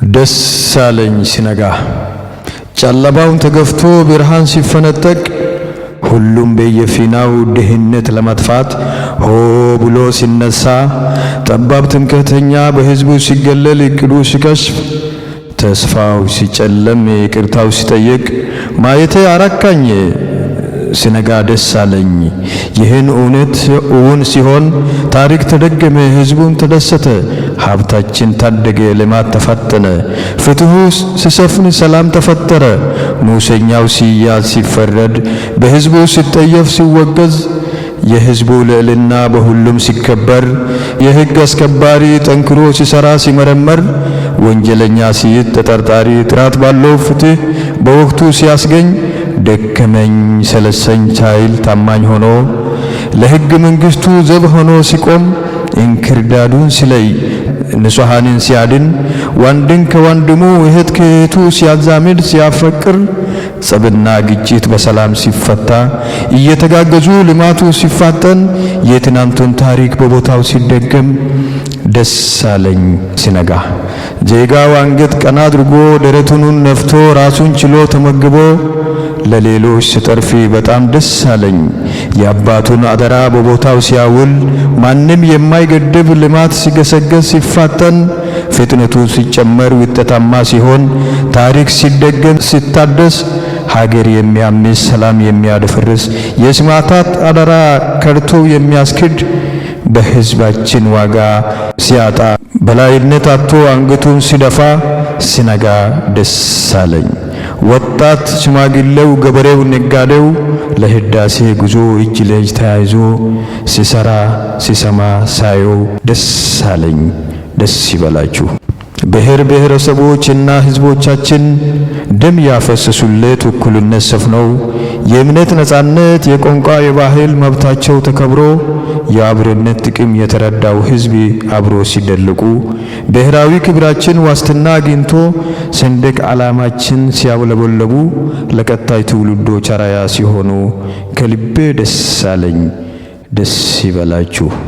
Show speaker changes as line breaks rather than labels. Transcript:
ደስ አለኝ ሲነጋ ጨለማውን ተገፍቶ ብርሃን ሲፈነጠቅ ሁሉም በየፊናው ድህነት ለማጥፋት ሆ ብሎ ሲነሳ ጠባብ ትምክህተኛ በሕዝቡ ሲገለል እቅዱ ሲከሽፍ ተስፋው ሲጨለም ይቅርታው ሲጠይቅ ማየቴ አረካኝ ሲነጋ ደስ አለኝ። ይህን እውነት እውን ሲሆን ታሪክ ተደገመ፣ ሕዝቡን ተደሰተ፣ ሀብታችን ታደገ፣ ልማት ተፋጠነ፣ ፍትሑ ሲሰፍን ሰላም ተፈጠረ። ሙሰኛው ሲያዝ ሲፈረድ፣ በሕዝቡ ሲጠየፍ ሲወገዝ፣ የሕዝቡ ልዕልና በሁሉም ሲከበር፣ የሕግ አስከባሪ ጠንክሮ ሲሰራ ሲመረመር፣ ወንጀለኛ ሲይዝ ተጠርጣሪ ጥራት ባለው ፍትሕ በወቅቱ ሲያስገኝ፣ ደከመኝ ሰለሰኝ ሳይል ታማኝ ሆኖ ለሕግ መንግሥቱ ዘብ ሆኖ ሲቆም፣ እንክርዳዱን ሲለይ ንጹሐንን ሲያድን፣ ወንድን ከወንድሙ እህት ከእህቱ ሲያዛምድ ሲያፈቅር፣ ጸብና ግጭት በሰላም ሲፈታ፣ እየተጋገዙ ልማቱ ሲፋጠን፣ የትናንቱን ታሪክ በቦታው ሲደገም ደስ አለኝ ሲነጋ። ዜጋው አንገት ቀና አድርጎ ደረቱን ነፍቶ ራሱን ችሎ ተመግቦ ለሌሎች ሲተርፍ በጣም ደስ አለኝ። የአባቱን አደራ በቦታው ሲያውል፣ ማንም የማይገድብ ልማት ሲገሰገስ ሲፋጠን፣ ፍጥነቱ ሲጨመር ውጤታማ ሲሆን፣ ታሪክ ሲደገም ሲታደስ፣ ሀገር የሚያምስ ሰላም የሚያደፈርስ የሰማዕታት አደራ ከርቶ የሚያስክድ፣ በሕዝባችን ዋጋ ሲያጣ በላይነት አጥቶ አንገቱን ሲደፋ ሲነጋ ደስ አለኝ። ወጣት ሽማግሌው ገበሬው ነጋዴው ለህዳሴ ጉዞ እጅ ለእጅ ተያይዞ ሲሰራ ሲሰማ ሳየው ደስ አለኝ። ደስ ይበላችሁ። ብሔር ብሔረሰቦችና ሕዝቦቻችን ደም ያፈሰሱለት እኩልነት ሰፍነው የእምነት ነጻነት የቋንቋ የባህል መብታቸው ተከብሮ የአብሮነት ጥቅም የተረዳው ሕዝብ አብሮ ሲደልቁ ብሔራዊ ክብራችን ዋስትና አግኝቶ ሰንደቅ ዓላማችን ሲያውለበለቡ ለቀጣይ ትውልዶች አርአያ ሲሆኑ ከልቤ ደስ አለኝ። ደስ ይበላችሁ።